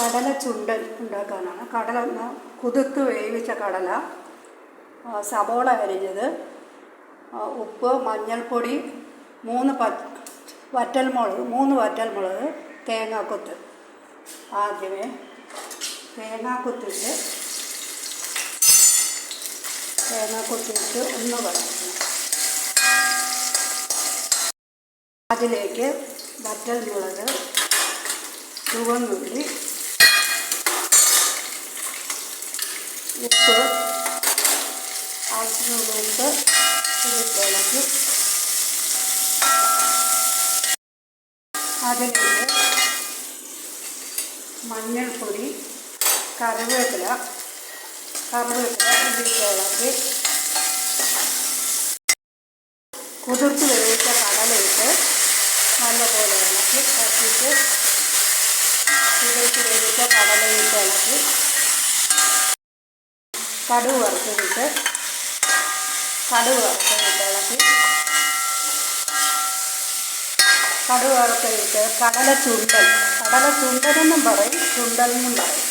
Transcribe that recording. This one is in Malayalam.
കടല ചുണ്ടൻ ഉണ്ടാക്കാനാണ്. കടല ഒന്ന് കുതിർത്ത് വേവിച്ച കടല, സബോള അരിഞ്ഞത്, ഉപ്പ്, മഞ്ഞൾപ്പൊടി, 3 വറ്റൽമുളക്, തേങ്ങാക്കൊത്ത്. ആദ്യമേ തേങ്ങാക്കൊത്തിട്ട് ഒന്ന് വഴറ്റണം. അതിലേക്ക് വറ്റൽമുളക്, ചുവന്നുള്ളി, ഉപ്പ്, ആവശ്യമുള്ള ഉപ്പ് ഇളക്കി അതിലേക്ക് മഞ്ഞൾപ്പൊടി, കറിവേപ്പില ഇളക്കി കുതിർത്ത് വേവിച്ച കടലയിട്ട് നല്ലപോലെ ഇളക്കി കത്തിച്ച് കുതിർത്ത് വേവിച്ച കടലയിട്ട് ഇളക്കി കടുക് വറുത്തിട്ട് ഇളക്കി കടുക് വറുത്തിട്ട് കടല ചുണ്ടനെന്നും പറയും, ചുണ്ടനെന്നും പറയും.